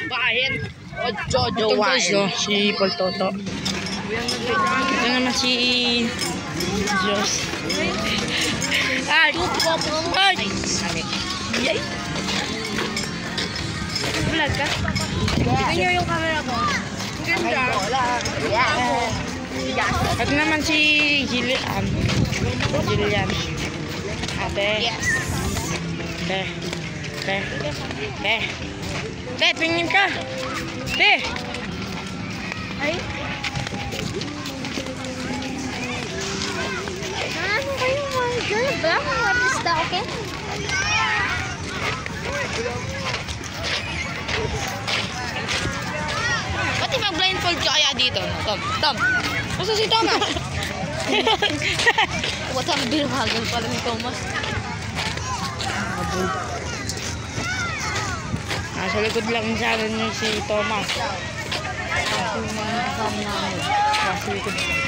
Bayan o Jojo Wine. Si Paul Toto. Ito naman si Diyos. Ay! Ay! Yay! Vlog ka? Tignan nyo yung camera ko. Ang ganda. Ito naman si Jillian. Jillian. Ate. Yes. Te. Te. Te. Te, tingin ka. Te. Ay? Ano kayo mga girl? Ba? Mga artista, okay? Pati mag-blindfold ka kaya dito? Tom. Masa si Thomas? What ang bilwagan pala ni Thomas. Nasa likod lang sa akin yung si Thomas. Kasi yung mga kasama namin. Nasa likod lang.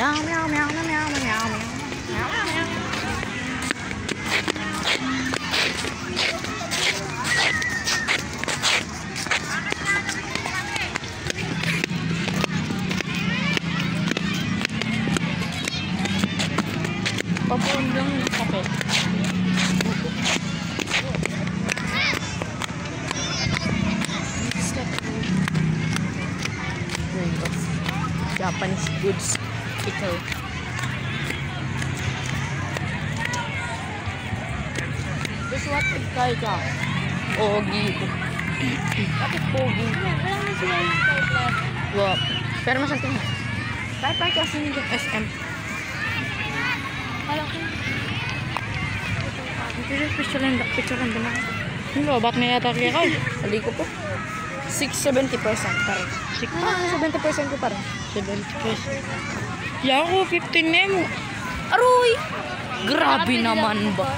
Meow, meow, meow, meow, meow, meow, meow. Papuan lang yung kape. Japanese goods. Ito. Gusto what if kaya ka? Ogi. Bakit pogi? Wala na sila yung type. Wow. Pero masang tingin. Type kasi yung SM. Kala ko. Picture lang din ako. Hindi, ba't may yata kaya ka? Sali ko po. 70% pa rin. 70% ko pa rin. 70%. Yaku, 15 na mo. Aroy! Grabe naman ba?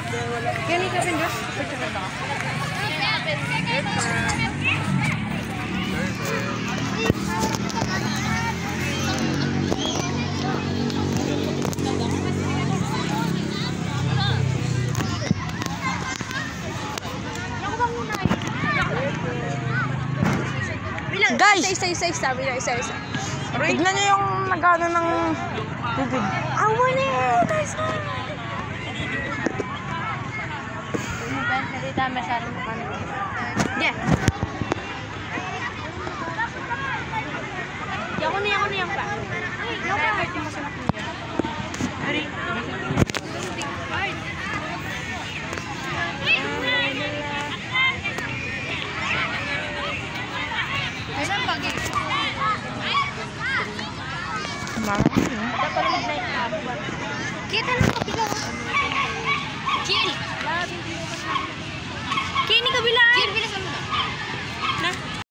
Ganun ka rin, Diyos? Picture ka. Guys! Isa. Tignan nyo yung nagano ng tubig. Awa na yun! Guys! Hindi tayo masyadong makanin. Yeah. Yako na yan pa. Yako yung masarap niya. Saan pagi? Marami. Dapat mag-night up. Kita na kapila.